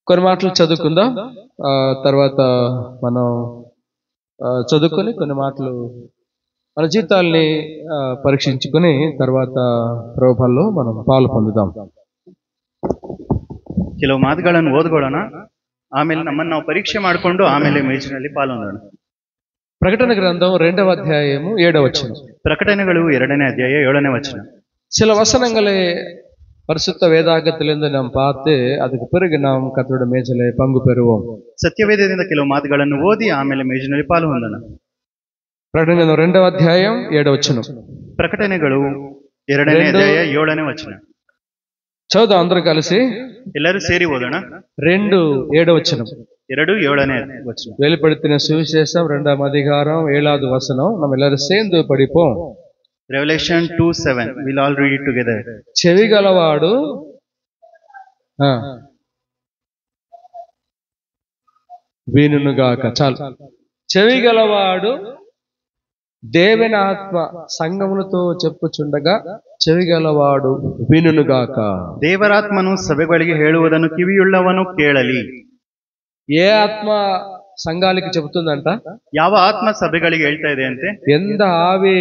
కొన్ని మాటలు చదువుకుందాం. తర్వాత మనం చదువుకొని కొన్ని మాటలు మన జీవితాల్ని పరీక్షించుకొని తర్వాత ಪ್ರಭಾವల్లో మనం ಪಾಲು పొందుదాం. ಕೆಲವು ಮಾತುಗಳನ್ನು ಓದ್ಕೊಳ್ಳೋಣ, ಆಮೇಲೆ ನಮ್ಮನ್ನು ನಾವು ಪರೀಕ್ಷೆ ಮಾಡಿಕೊಂಡು ಆಮೇಲೆ ಮೇಜಿನಲ್ಲಿ ಪಾಲ್ಗೊಳ್ಳೋಣ. ప్రకటన గ్రంథం 2వ అధ్యాయము 7వ వచనం. ಪ್ರಕಟಣೆಗಳು 2ನೇ ಅಧ್ಯಾಯ 7ನೇ ವಚನ. சில வசனங்களை பரிசுத்த வேதாகத்திலிருந்து நாம் பார்த்து அதுக்கு பிறகு நாம் கர்த்தருடைய மேஜையிலே பங்கு பெறுவோம். ಸತ್ಯವೇದದಿಂದ ಕೆಲವು ಮಾತುಗಳನ್ನು ಓದಿ ಆಮೇಲೆ ಮೇಜಿನಲ್ಲಿ ಪಾಲು ಹೊಂದೋಣ. ప్రకటన గ్రంథం 2వ అధ్యాయం 7వ వచనం. ಪ್ರಕಟಣೆಗಳು 2ನೇ ಅಧ್ಯಾಯ 7ನೇ ವಚನ. చదువుదాం అందరూ కలిసి. ಎಲ್ಲರೂ ಸೇರಿ ಓದೋಣ. 2:7 వచనం. 2:7ನೇ ವಚನ. வெளிப்படுத்தின சுவிசேஷம் 2ஆம் அதிகாரம் 7வது வசனம். நம்ம எல்லாரும் சேர்ந்து படிப்போம். Revelation 2:7. We'll all read it together. చెవిగలవాడు వినుగాక. చాలు. చెవిగలవాడు దేవుని ఆత్మ సంఘములతో చెప్పుచుండగా చెవిగలవాడు వినుగాక. ದೇವರಾತ್ಮನು ಸಭೆಗಳಿಗೆ ಹೇಳುವುದನ್ನು ಕಿವಿಯುಳ್ಳವನು ಕೇಳಲಿ. ఏ ఆత్మ సంఘాలకి చెబుతుందంట? ಯಾವ ಆತ್ಮ ಸಭೆಗಳಿಗೆ ಹೇಳ್ತಾ ಇದೆ ಅಂತೆ? ಎಂದ ಆವಿ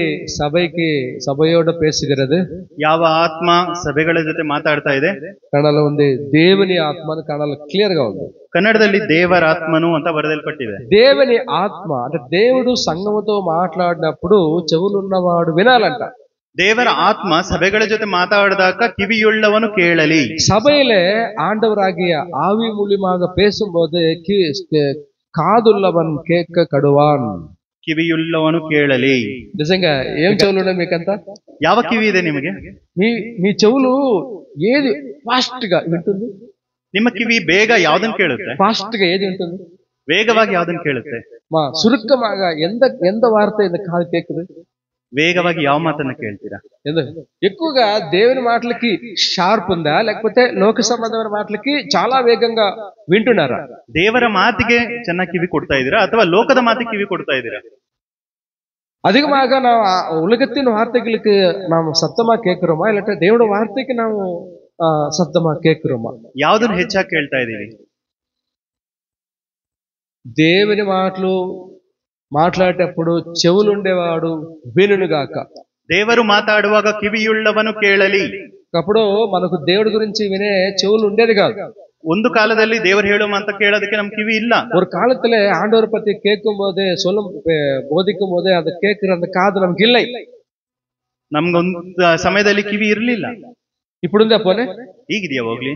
ಸಭೆಯೋಡ ಪೇಸುகிறது? ಯಾವ ಆತ್ಮ ಸಭೆಗಳ ಜೊತೆ ಮಾತಾಡ್ತಾ ಇದೆ? ಕನ್ನಡలో ఉంది దేవుని ఆత్మ అని కన్నడలో క్లియర్ గా ఉంది. ಕನ್ನಡದಲ್ಲಿ ದೇವರಾತ್ಮನು ಅಂತ ಬರೆದಲ್ಪಟ್ಟಿದೆ. దేవుని ఆత్మ అంటే దేవుడు సంఘముతో మాట్లాడినప్పుడు చెవులున్నవాడు వినాలంట. ದೇವರ ಆತ್ಮ ಸಭೆಗಳ ಜೊತೆ ಮಾತಾಡಿದಾಗ ಕಿವಿಯುಳ್ಳವನು ಕೇಳಲಿ. சபையிலே ஆண்டவராகிய ஆவி மூலமாக பேசும்போது కాదుల్లవన్ కేక కడువాన్. కివియుಳ್ಳవను కేಳಲಿ. నిజంగా ఏం చెవులు ఉన్నాయి మీకంతా? ಯಾವ ಕಿವಿ ಇದೆ ನಿಮಗೆ? మీ చెవులు ఏది ఫాస్ట్ గా వింటుంది? ನಿಮ್ಮ ಕಿವಿ ಬೇಗ ಯಾವ್ದನ್ನು ಕೇಳುತ್ತೆ? ఫాస్ట్ గా ఏది వింటుంది? ವೇಗವಾಗಿ ಯಾವ್ದನ್ನು ಕೇಳುತ್ತೆ? సురుక్కమాగా ఎంత వార్త ఇది కాదు కేకుது? వేగವಾಗಿ ಯಾವ ಮಾತನ್ನ ಕೇಳ್ತೀರಾ? ఎక్కువగా దేవుని మాటలకి షార్ప్ ఉందా, లేకపోతే లోక సంబంధమైన మాటలకి చాలా వేగంగా వింటున్నారా? ದೇವರ ಮಾತಿಗೆ ಚೆನ್ನಾಗಿ ಕಿವಿ ಕೊಡ್ತಾ ಇದ್ದೀರಾ ಅಥವಾ ಲೋಕದ ಮಾತಿಗೆ ಕಿವಿ ಕೊಡ್ತಾ ಇದ್ದೀರಾ? அதிகமாக ನಾವು உலகத்தின் வார்த்தைகளுக்கு நாம் சத்தமா கேட்கிறோமா, இல்லாட்ட தேவனோட வார்த்தைக்கு ನಾವು சத்தமா கேட்கிறோமா? ಯಾವ್ದನ್ನ ಹೆಚ್ಚಾಗಿ ಕೇಳ್ತಾ ಇದೀವಿ? దేవుని మాటలు మాట్లాడేటప్పుడు చెవులుండేవాడు వినుగాక. ದೇವರು ಮಾತಾಡುವಾಗ ಕಿವಿಯುಳ್ಳವನು ಕೇಳಲಿ. అప్పుడు మనకు దేవుడి గురించి వినే చెవులు ఉండేది కాదు. ಒಂದು ಕಾಲದಲ್ಲಿ ದೇವರು ಹೇಳುವ ಅಂತ ಕೇಳೋದಕ್ಕೆ ನಮ್ ಕಿವಿ ಇಲ್ಲ. ஒரு காலத்துல ஆண்டவர் பத்தி கேட்கும் போதே போதிக்கும் போதே அதை கேட்கிற அந்த காது நமக்கு இல்லை. ನಮ್ಗೊಂದು ಸಮಯದಲ್ಲಿ ಕಿವಿ ಇರ್ಲಿಲ್ಲ. ఇప్పుడుందా పోనే? ಈಗಿದೆಯಾ ಹೋಗ್ಲಿ?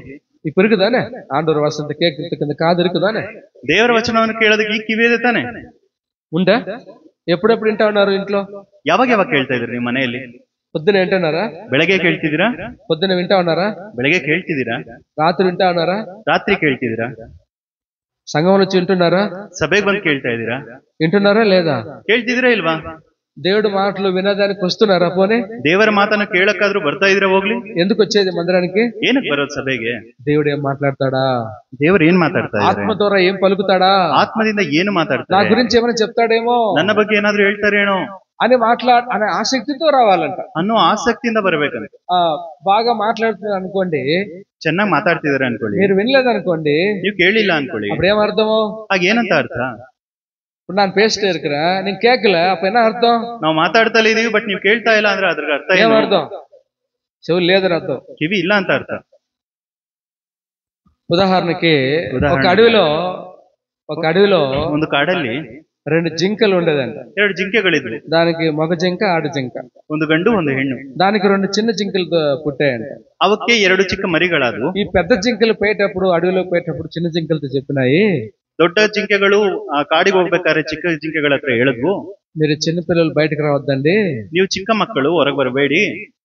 இப்ப இருக்குதானே? ஆண்டவர் வசனத்தை கேட்கறதுக்கு அந்த காது இருக்குதானே? ದೇವರ ವಚನವನ್ನು ಕೇಳೋದಕ್ಕೆ ಈ ಕಿವಿ ಇದೆ ತಾನೆ? ఉందా? ఎప్పుడెప్పుడు వింటా ఉన్నారు ఇంట్లో? ಯಾವಾಗ ಯಾವಾಗ ಕೇಳ್ತಾ ಇದ್ರಿ ನಿಮ್ಮ ಮನೆಯಲ್ಲಿ? పొద్దున వింటున్నారా? ಬೆಳಗ್ಗೆ ಕೇಳ್ತಿದ್ದೀರಾ? పొద్దున వింటా ఉన్నారా? ಬೆಳಗ್ಗೆ ಕೇಳ್ತಿದ್ದೀರಾ? రాత్రి వింటా ఉన్నారా? ರಾತ್ರಿ ಕೇಳ್ತಿದ್ದೀರಾ? సంఘంలో వచ్చి వింటున్నారా? ಸಭೆಗೆ ಬಂದು ಕೇಳ್ತಾ ಇದ್ದೀರಾ? వింటున్నారా లేదా? ಕೇಳ್ತಿದ್ದೀರಾ ಇಲ್ವಾ? దేవుడు మాటలు వినడానికి వస్తున్నారా పోనే? ದೇವರ ಮಾತನ್ನು ಕೇಳಕ್ಕಾದ್ರೂ ಬರ್ತಾ ಇದ್ದೀರಾ ಹೋಗ್ಲಿ? ఎందుకు వచ్చేది మందిరానికి? ಏನಕ್ಕೆ ಬರೋದು ಸಭೆಗೆ? దేవుడు ఏం మాట్లాడతాడా? ದೇವರು ಏನ್ ಮಾತಾಡ್ತಾರೆ? ఆత్మ ద్వారా ఏం పలుకుతాడా? ಆತ್ಮದಿಂದ ಏನು ಮಾತಾಡ್ತಾರೆ? నా గురించి ఏమైనా చెప్తాడేమో, ನನ್ನ ಬಗ್ಗೆ ಏನಾದ್ರೂ ಹೇಳ್ತಾರೇನೋ అని అనే ఆసక్తితో రావాలంట. ಅನ್ನೋ ಆಸಕ್ತಿಯಿಂದ ಬರ್ಬೇಕಂತ. బాగా మాట్లాడుతున్నారు అనుకోండి, ಚೆನ್ನಾಗಿ ಮಾತಾಡ್ತಿದಾರೆ ಅನ್ಕೊಳ್ಳಿ, మీరు వినలేదు అనుకోండి, ನೀವು ಕೇಳಿಲ್ಲ ಅನ್ಕೊಳ್ಳಿ, అప్పుడు ఏం అర్థము? ಆಗ ಏನಂತ ಅರ್ಥ? ఇప్పుడు ನಾನು పేస్ట్ ఇరుக்கிறேன், ನೀನ್ ಕೇಕல, ಅಪ್ಪ ಏನ ಅర్థం? ನಾವು ಮಾತಾಡ್ತಾ ಇದೀವಿ ಬಟ್ ನೀವು ಕೇಳ್ತಾ ಇಲ್ಲ ಅಂದ್ರೆ ಅದ್ರ ಅರ್ಥ ఏం అర్థం? చెవులు లేదని అర్థం, ಕಿವಿ ಇಲ್ಲ ಅಂತ ಅರ್ಥ. ఉదాహరణకి ఒక అడవిలో ಒಂದು ಕಾಡಲ್ಲಿ 2 జింకలు ఉండేదంట. 2 జింಕೆಗಳಿದ್ವು. దానికి మగ జింక, ఆడ జింక. ಒಂದು ಗಂಡು ಒಂದು ಹೆಣ್ಣು. దానికి 2 చిన్న జింకలు పుట్టాయంట. ಅವಕ್ಕೆ 2 ಚಿಕ್ಕ ಮರಿಗಳಾದವು. ఈ పెద్ద జింకలు పోయేటప్పుడు, అడవిలోకి పోయేటప్పుడు చిన్న జింకలతో చెప్పినాయి, ದೊಡ್ಡ ಜಿಂಕೆಗಳು ಆ ಕಾಡಿಗೆ ಹೋಗ್ಬೇಕಾದ್ರೆ ಚಿಕ್ಕ ಜಿಂಕೆಗಳ ಹತ್ರ ಹೇಳಿದ್ವು, మీరు చిన్న పిల్లలు బయటకు రావద్దండి, ನೀವು ಚಿಕ್ಕ ಮಕ್ಕಳು ಹೊರಗೆ ಬರಬೇಡಿ,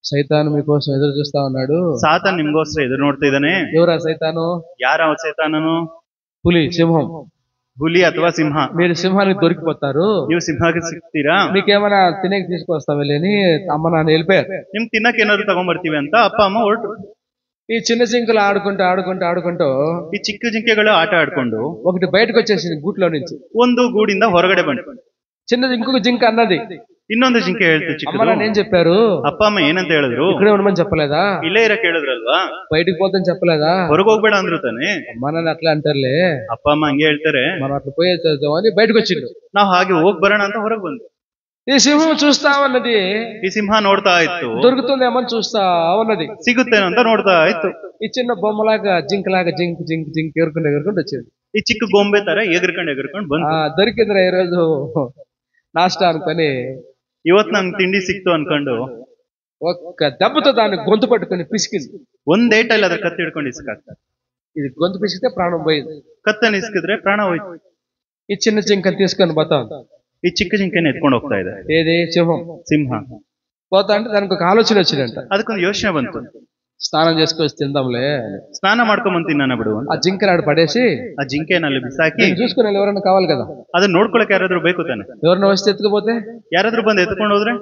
సైతాను మీకోసం ఎదురు చూస్తా ఉన్నాడు, ಸಾತಾನ್ ನಿಮ್ಗೋಸ್ಕರ ಎದುರು ನೋಡ್ತಾ ಇದ್ದಾನೆ. ఎవరా సైతాను? ಯಾರ ಸೈತಾನನು? పులి, సింహం. ಹುಲಿ ಅಥವಾ ಸಿಂಹ. మీరు సింహానికి దొరికిపోతారు, ನೀವು ಸಿಂಹಕ್ಕೆ ಸಿಗ್ತೀರಾ, మీకేమైనా తినేకి తీసుకొస్తావే అని అమ్మ నాన్న వెళ్ళిపోయారు. ನಿಮ್ ತಿನ್ನಕ್ಕೆ ಏನಾದ್ರು ತಗೊಂಡ್ಬರ್ತೀವಿ ಅಂತ ಅಪ್ಪ ಅಮ್ಮ ಹೊರಟು. ఈ చిన్న జింకలు ఆడుకుంటూ ಈ ಚಿಕ್ಕ ಜಿಂಕೆಗಳು ಆಟ ಆಡ್ಕೊಂಡು ఒకటి బయటకు వచ్చేసింది గూట్లో నుంచి. ಒಂದು ಗೂಡಿಂದ ಹೊರಗಡೆ ಬಂತು. చిన్న ఇంకొక జింక అన్నది, ಇನ್ನೊಂದು ಜಿಂಕೆ ಹೇಳ್ತು అమ్మ ಚಿಕ್ಕದು. నాన్న ఏం చెప్పారు? ಅಪ್ಪ ಅಮ್ಮ ಏನಂತ ಹೇಳಿದ್ರು? ఇక్కడే ఉండమని చెప్పలేదా? ಇಲ್ಲೇ ಇರಕ್ ಹೇಳಿದ್ರಲ್ವಾ? బయటికి పోతని చెప్పలేదా? ಹೊರಗೆ ಹೋಗ್ಬೇಡ ಅಂದ್ರು ತಾನೆ. అమ్మ నాన్న అట్లా అంటారులే, ಅಪ್ಪ ಅಮ್ಮ ಹಂಗೆ ಹೇಳ್ತಾರೆ. మనం అట్లా పోయేద్దాం అని బయటకు వచ్చిండు. ನಾವ್ ಹಾಗೆ ಹೋಗ್ ಬರೋಣ ಅಂತ ಹೊರಗೆ ಬಂದು ఈ సింహం చూస్తా ఉన్నది, ಈ ಸಿಂಹ ನೋಡ್ತಾ ಇತ್ತು, దొరుకుతుందేమో చూస్తా ఉన్నది, ಸಿಗುತ್ತೇನೋ ಅಂತ ನೋಡ್ತಾ ಇತ್ತು. ఈ చిన్న బొమ్మలాగా జింకలాగా జింక్ జింక్ జింక్ ఎగురుకుంటూ వచ్చింది. ಈ ಚಿಕ್ಕ ಗೊಂಬೆ ತರ ಎಗರ್ಕೊಂಡು ಬಂತು. దొరికిందిరా ఈరోజు నాష్టా అనుకొని ಇವತ್ ನಂಗೆ ತಿಂಡಿ ಸಿಕ್ತು ಅನ್ಕೊಂಡು ఒక్క దెబ్బతో దాన్ని గొంతు పట్టుకొని పిసికింది. ಒಂದ್ ಏಟಲ್ಲಿ ಅದ್ರ ಕತ್ತಿ ಹಿಡ್ಕೊಂಡು ಇಸ್ಕಾಕ್ತಾರೆ. ఇది గొంతు పిసికితే ప్రాణం పోయింది. ಕತ್ತನ್ನು ಇಸ್ಕಿದ್ರೆ ಪ್ರಾಣ ಹೋಯ್ತು. ఈ చిన్న జింకని తీసుకొని పోతా ఉంది. ಈ ಚಿಕ್ಕ ಜಿಂಕೆನ ಎತ್ಕೊಂಡು ಹೋಗ್ತಾ ಇದೆ. ఏది సింహం ಸಿಂಹ పోతా అంటే దానికి ఒక ఆలోచన వచ్చిందంట. ಅದಕ್ಕೊಂದು ಯೋಚನೆ ಬಂತು, స్నానం చేసుకొని తిందాంలే. ಸ್ನಾನ ಮಾಡ್ಕೊಂಬಂತೀನಿ ನಾನು ಬಿಡು. ఆ జింకనాడు పడేసి ಆ జింಕೆನಲ್ಲಿ ಬಿಸಾಕಿ చూసుకుని ఎవరైనా కావాలి కదా, ಅದನ್ನ ನೋಡ್ಕೊಳಕ್ ಯಾರಾದ್ರೂ ಬೇಕು ತಾನೆ. ఎవరైనా వస్తే ఎత్తుకుపోతే ಯಾರಾದ್ರೂ ಬಂದು ఎత్తుಕೊಂಡು ಹೋದ್ರೆ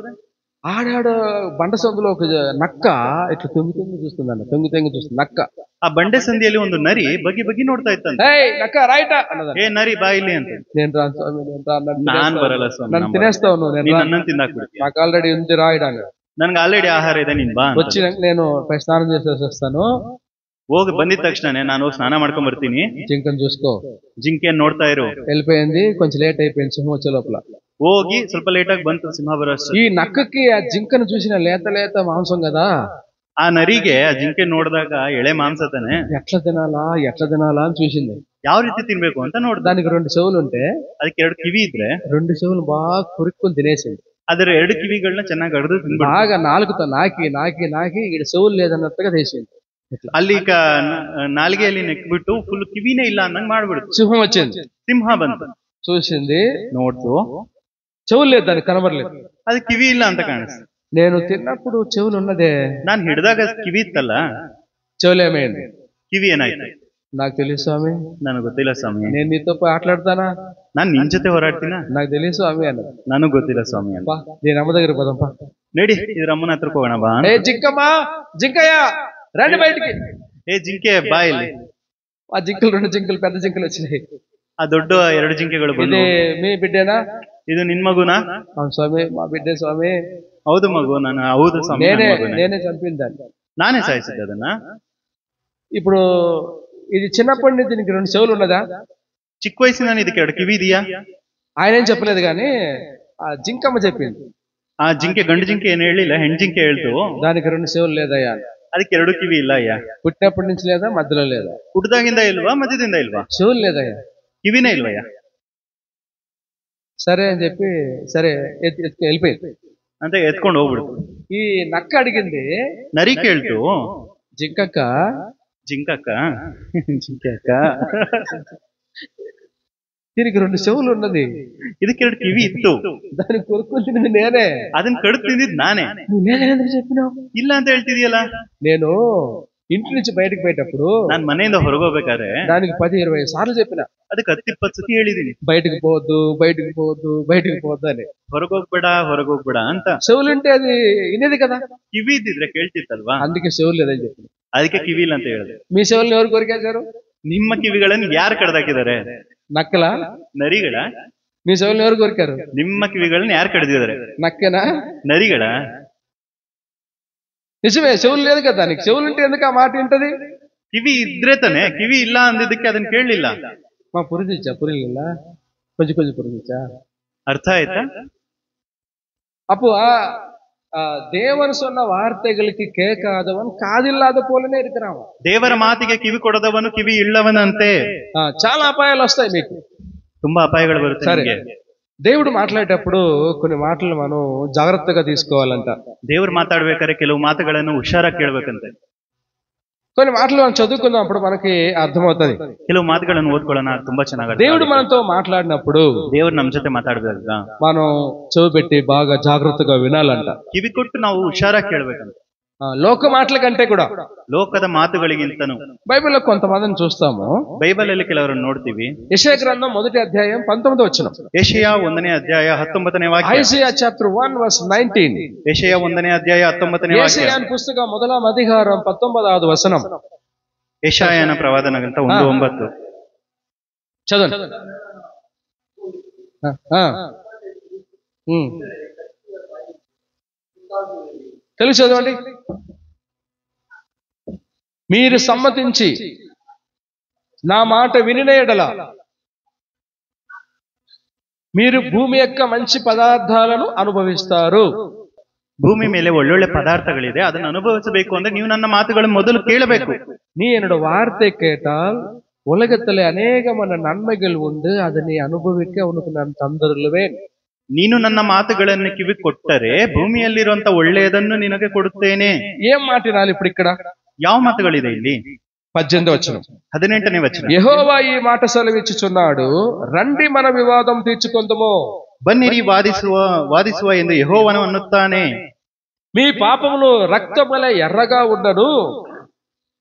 ఆడాడు బండ సందులో ఒక నక్క ఇట్లా తొంగి చూస్తుందంట. తొంగి చూస్తుంది నక్క. ಆ ಬಂಡೆ ಸಂದಿಯಲ್ಲಿ ಒಂದು ನರಿ ಬಗ್ಗಿ ಬಗ್ಗಿ ನೋಡ್ತಾ ಇತ್ತಂತ. ఏయ్ నక్క రైట్ అన్నదంట. ಏ ನರಿ ಬಾ ಇಲ್ಲಿ ಅಂತ. నేను రాను స్వామి, నేను రాను, ನಾನ್ ಬರಲ್ಲ ಸ್ವಾಮಿ, నన్ను తినేస్తావు నువ్వు, నేను ನೀನ್ రాను. ನನ್ನನ್ನು ತಿಂದಾಕ್ಬಿಡ್ತೀಯ, నాకు ఆల్రెడీ ఉంది రాయడాను. ನನ್ಗೆ ಆಲ್ರೆಡಿ ಆಹಾರ ಇದೆ, ನೀನ್ ಬಾ. వచ్చి నేను పై స్నానం చేసేసి వస్తాను. ಹೋಗಿ ಬಂದಿದ ತಕ್ಷಣನೇ ನಾನು ಹೋಗಿ ಸ್ನಾನ ಮಾಡ್ಕೊಂಡ್ ಬರ್ತೀನಿ. జింకను చూసుకో. ಜಿಂಕೆಯನ್ನು ನೋಡ್ತಾ ಇರು. వెళ్ళిపోయింది, కొంచెం లేట్ అయిపోయింది సింహం వచ్చే లోపల. ಹೋಗಿ ಸ್ವಲ್ಪ ಲೇಟ್ ಆಗಿ ಬಂತು ಸಿಂಹ ಬರೋಷ್ಟು. ఈ నక్కకి ఆ జింకను చూసిన లేత మాంసం కదా, ಆ ನರಿಗೆ ಆ ಜಿಂಕೆ ನೋಡಿದಾಗ ಎಳೆ ಮಾಂಸ ತಾನೆ, ఎట్లా తినాలా అని చూసింది. ಯಾವ ರೀತಿ ತಿನ್ಬೇಕು ಅಂತ ನೋಡ್ದ. దానికి 2 చెవులు ఉంటే ಅದಕ್ಕೆ 2 ಕಿವಿ ಇದ್ರೆ 2 చెవులు బాగా కొరుక్కుని తినేసింది. ಅದರ 2 ಕಿವಿಗಳನ್ನ ಚೆನ್ನಾಗಿ ಅಡ್ದು ತಿನ್ಬಿಟ್ಟು బాగా నాలుగుతో నాకి ఈడ చెవులు లేదన్నట్టుగా చేసింది. ಅಲ್ಲಿ ನಾಲಿಗೆಯಲ್ಲಿ ನೆಕ್ಬಿಟ್ಟು ಫುಲ್ ಕಿವಿನೇ ಇಲ್ಲ ಅನ್ನಂಗ್ ಮಾಡ್ಬಿಡ್ತು. సింహం వచ్చింది, ಸಿಂಹ ಬಂತು, చూసింది, ನೋಡ್ತು, చెవులు లేదు, దానికి కనబడలేదు. ಅದು ಕಿವಿ ಇಲ್ಲ ಅಂತ ಕಾಣಿಸ್ತು. నేను తిన్నప్పుడు చెవులు ఉన్నదే, ನಾನ್ ಹಿಡ್ದಾಗ ಕಿವಿ ಇತ್ತಲ್ಲ, చెవులు ఏమైంది? ಕಿವಿ ಏನಾಯ್ತು? నాకు తెలియదు స్వామి, ನನಗೆ ಗೊತ್ತಿಲ್ಲ ಸ್ವಾಮಿ. నేను నీతో ఆటలాడతానా? ನಾನ್ ನಿನ್ ಜೊತೆ ಹೋರಾಡ್ತೀನ? నాకు తెలియదు స్వామి అన్నది. ನನಗ್ ಗೊತ್ತಿಲ್ಲ ಸ್ವಾಮಿ ಅಂತ. నేను అమ్మ దగ్గర పోదాంపా, ನಡಿ ಇದ್ರ ಅಮ್ಮನ ಹತ್ರಕ್ಕೆ ಹೋಗೋಣ ಬಾ. ఏ జింకమ్మా, జింకయ్య రండి బయటికి. ಏ ಜಿಂಕೆ ಬಾ ಇಲ್ಲಿ. ఆ జింకలు 2 జింకలు పెద్ద జింకలు వచ్చినాయి. ಆ ದೊಡ್ಡ 2 ಜಿಂಕೆಗಳು ఇది ಬಂದು, మీ బిడ్డేనా? ಇದು ನಿನ್ ಮಗುನಾ? అవును స్వామి, మా బిడ్డే స్వామి. ಹೌದು ಮಗು, ನಾನು ಹೌದು ಸ್ವಾಮಿ, నేనే చంపిందాన్ని, ನಾನೇ ಸಾಯಿಸಿದ್ದೆ ಅದನ್ನ. ఇప్పుడు ఇది చిన్నప్పటి నుంచి దీనికి 2 చెవులు ఉన్నదా? ಚಿಕ್ಕ ವಯಸ್ಸಿನ ಇದಕ್ಕೆ 2 ಕಿವಿ ಇದೆಯಾ? ఆయన ఏం చెప్పలేదు కానీ ఆ జింకమ్మ చెప్పింది. ಆ ಜಿಂಕೆ ಗಂಡು ಜಿಂಕೆ ಏನ್ ಹೇಳಿಲ್ಲ, ಹೆಣ್ ಜಿಂಕೆ ಹೇಳ್ತು దానికి 2 చెవులు లేదయ్యా, ಅದಕ್ಕೆ 2 ಕಿವಿ ಇಲ್ಲ ಅಯ್ಯ. పుట్టినప్పటి నుంచి లేదా, మధ్యలో లేదా? ಹುಟ್ಟದಾಗಿಂದ ಇಲ್ವಾ, ಮಧ್ಯದಿಂದ ಇಲ್ವಾ? చెవులు లేదయ్యా, ಕಿವಿನೇ ಇಲ್ವಯ್ಯ. సరే అని చెప్పి సరే వెళ్ళిపోయింది ಅಂತ ಎತ್ಕೊಂಡು ಹೋಗ್ಬಿಡ್ತು. ఈ నక్క అడిగింది, ನರಿ ಕೇಳ್ತು, జింకక్క ಜಿಂಕಕ್ಕ ಜಿಂಕಕ್ಕ దీనికి 2 చెవులు ఉన్నది, ಇದಕ್ಕೆ 2 ಕಿವಿ ಇತ್ತು, దాన్ని కొరుకుంటుంది నేనే, ಅದನ್ನ ಕಡ್ದು ತಿಂದಿದ್ ನಾನೇ. నువ్వు నేనేందుకు చెప్పినావు? ಇಲ್ಲ ಅಂತ ಹೇಳ್ತಿದೀಯಲ್ಲ. నేను ఇంటి నుంచి బయటకు పోయేటప్పుడు ನಾನ್ ಮನೆಯಿಂದ ಹೊರಗೋಗ್ಬೇಕಾದ್ರೆ దానికి 10-20 సార్లు చెప్పిన, ಅದಕ್ಕೆ 10-20 ಸತಿ ಹೇಳಿದೀನಿ, బయటకు పోవద్దు అని. ಹೊರಗೋಗ್ಬೇಡ ಅಂತ. చెవులుంటే అది వినేది కదా, ಕಿವಿ ಇದ್ದಿದ್ರೆ ಕೇಳ್ತಿತ್ತಲ್ವಾ, అందుకే చెవులు లేదని చెప్పిన. ಅದಕ್ಕೆ ಕಿವಿ ಇಲ್ಲ ಅಂತ ಹೇಳಿದೆ. మీ చెవుల్ని ఎవరు కొరికేశారు? ನಿಮ್ಮ ಕಿವಿಗಳನ್ನು ಯಾರು ಕಡ್ದಾಕಿದ್ದಾರೆ? నక్కల? ನರಿಗಳ? మీ చెవుల్ని ఎవరు కొరికారు? ನಿಮ್ಮ ಕಿವಿಗಳನ್ನ ಯಾರು ಕಡ್ದಿದ್ದಾರೆ? నక్కేనా? నరిಗಳ? నిజమే, చెవులు లేదు కదా దానికి. చెవులుంటే ఎందుకు ఆ మాట వింటది? ಕಿವಿ ಇದ್ರೆ ತಾನೆ, ಕಿವಿ ಇಲ್ಲ ಅಂದಿದ್ದಕ್ಕೆ ಅದನ್ನ ಕೇಳಲಿಲ್ಲ. మా పురిలిಲ್ಲ కొంచెం పురిచా. ಅರ್ಥ ಆಯ್ತಾ? அப்போ தேவன் சொன்ன வார்த்தைகளுக்கு கேட்காதவன் காதில்லாத போலనే இருக்கிறான். ದೇವರ ಮಾತಿಗೆ ಕಿವಿ ಕೊಡದವನು ಕಿವಿ ಇಳ್ಳವನಂತೆ. చాలా అపాయాలు వస్తాయి మీకు, ತುಂಬಾ ಅಪಾಯಗಳು ಬರುತ್ತೆ. సరే, దేవుడు మాట్లాడేటప్పుడు కొన్ని మాటలు మనం జాగ్రత్తగా తీసుకోవాలంట. ದೇವ್ರು ಮಾತಾಡ್ಬೇಕಾದ್ರೆ ಕೆಲವು ಮಾತುಗಳನ್ನು ಹುಷಾರಾಗಿ ಕೇಳ್ಬೇಕಂತೆ. కొన్ని మాటలు మనం చదువుకున్నప్పుడు మనకి అర్థమవుతుంది. ಕೆಲವು ಮಾತುಗಳನ್ನು ಓದ್ಕೊಳ್ಳೋಣ, ತುಂಬಾ ಚೆನ್ನಾಗಿ. దేవుడు మనతో మాట్లాడినప్పుడు ದೇವ್ರು ನಮ್ ಜೊತೆ ಮಾತಾಡ್ಬೇಕ, మనం చెవి పెట్టి బాగా జాగ్రత్తగా వినాలంట. ಕಿವಿ ಕೊಟ್ಟು ನಾವು ಹುಷಾರಾಗಿ ಕೇಳ್ಬೇಕಂತ. లోక మాటల కంటే కూడా, ಲೋಕದ ಮಾತುಗಳಿಗಿಂತನೂ బైబిల్లో కొంతమందిని చూస్తాము. ಬೈಬಲ್ ಅಲ್ಲಿ ಕೆಲವರನ್ನು ನೋಡ್ತೀವಿ. యెషయా గ్రంథం 1వ అధ్యాయం 19వ వచనం. ಯೆಶಾಯ 1ನೇ ಅಧ್ಯಾಯ 19ನೇ ವಾಕ್ಯ. Isaiah chapter 1 verse 19. ಯೆಶಾಯ 1ನೇ ಅಧ್ಯಾಯ 19ನೇ ವಾಕ್ಯ. యెషయా పుస్తకం 1వ అధికారం 19వ వచనం. ಯೆಶಾಯನ ಪ್ರವಾದನ ಗ್ರಂಥ 1:9 చదవండి. తెలుసు చదవండి. మీరు సమ్మతించి నా మాట వినిన ఎడల మీరు భూమి యొక్క మంచి పదార్థాలను ಅನುಭವಿస్తారు. ಭೂಮಿ ಮೇಲೆ ಒಳ್ಳೊಳ್ಳೆ ಪದಾರ್ಥಗಳಿದೆ, ಅದನ್ನು ಅನುಭವಿಸಬೇಕು ಅಂದ್ರೆ ನೀವು ನನ್ನ ಮಾತುಗಳನ್ನು ಮೊದಲು ಕೇಳಬೇಕು. நீ என்னோட வார்த்தை கேட்டால் உலகத்திலே அநேகமான நன்மைகள் உண்டு, அதை நீ அனுபவிக்க உனக்கு நான் தந்துருவேன். ನೀನು ನನ್ನ ಮಾತುಗಳನ್ನು ಕಿವಿ ಕೊಟ್ಟರೆ ಭೂಮಿಯಲ್ಲಿರುವಂತ ಒಳ್ಳೆಯದನ್ನು ನಿನಗೆ ಕೊಡುತ್ತೇನೆ. ఏం మాటినాలి ఇప్పుడు ఇక్కడ? ಯಾವ ಮಾತುಗಳಿದೆ ಇಲ್ಲಿ? 18వ వచనం. 18ನೇ ವಚನ. యెహోవా ఈ మాట సెలవిచ్చుచున్నాడు, రండి మన వివాదం తీర్చుకొందుము. ಬನ್ನಿರಿ ವಾದಿಸುವ ಎಂದು ಯೆಹೋವನು ಅನ್ನುತ್ತಾನೆ. మీ పాపములు రక్తముల ఎర్రగా ఉండను,